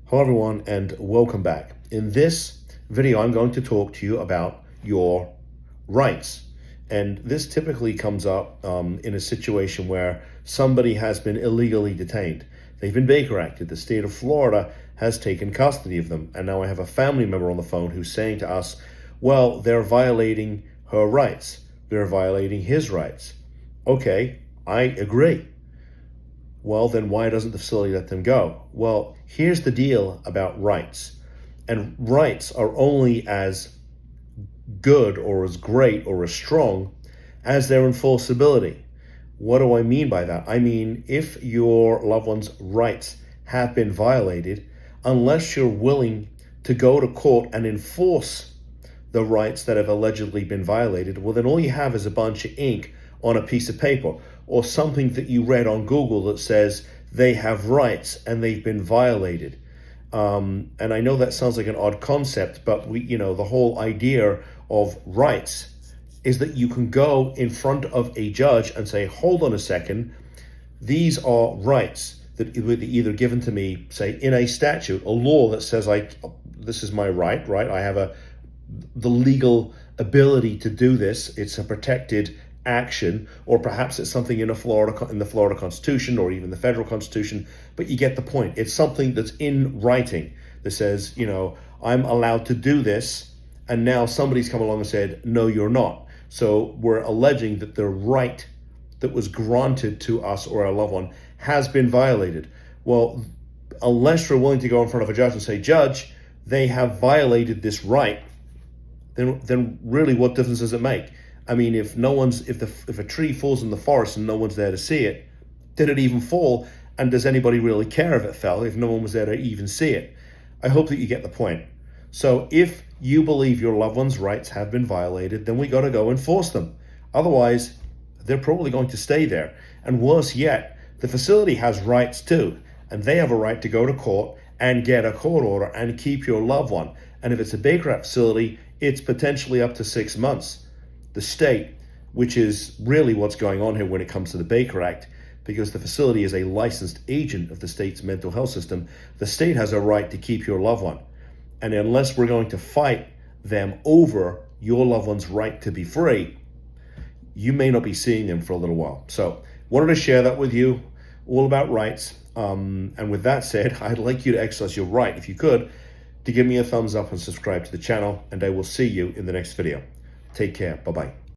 Hello everyone and welcome back. In this video, I'm going to talk to you about your rights. And this typically comes up in a situation where somebody has been illegally detained. They've been Baker Acted. The state of Florida has taken custody of them. And now I have a family member on the phone who's saying to us, well, they're violating her rights. They're violating his rights. Okay, I agree. Well, then why doesn't the facility let them go? Well, here's the deal about rights. And rights are only as good or as great or as strong as their enforceability. What do I mean by that? I mean, if your loved one's rights have been violated, unless you're willing to go to court and enforce the rights that have allegedly been violated, well, then all you have is a bunch of ink on a piece of paper or something that you read on Google that says they have rights and they've been violated. And I know that sounds like an odd concept, but the whole idea of rights is that you can go in front of a judge and say, hold on a second, these are rights that were either given to me, say, in a statute, a law that says this is my right? I have the legal ability to do this. It's a protected action, or perhaps it's something in the Florida Constitution or even the federal Constitution, but you get the point. It's something that's in writing that says, I'm allowed to do this, and now somebody's come along and said, no, you're not. So we're alleging that the right that was granted to us or our loved one has been violated. Well, unless you're willing to go in front of a judge and say, Judge, they have violated this right, then really what difference does it make? I mean, if a tree falls in the forest and no one's there to see it, did it even fall? And does anybody really care if it fell if no one was there to even see it? I hope that you get the point. So if you believe your loved one's rights have been violated, then we got to go enforce them. Otherwise, they're probably going to stay there. And worse yet, the facility has rights too, and they have a right to go to court and get a court order and keep your loved one. And if it's a Baker Act facility, it's potentially up to 6 months. The state, which is really what's going on here when it comes to the Baker Act, because the facility is a licensed agent of the state's mental health system, the state has a right to keep your loved one. And unless we're going to fight them over your loved one's right to be free, you may not be seeing them for a little while. So wanted to share that with you, all about rights. And with that said, I'd like you to exercise your right, if you could, to give me a thumbs up and subscribe to the channel, and I will see you in the next video. Take care. Bye-bye.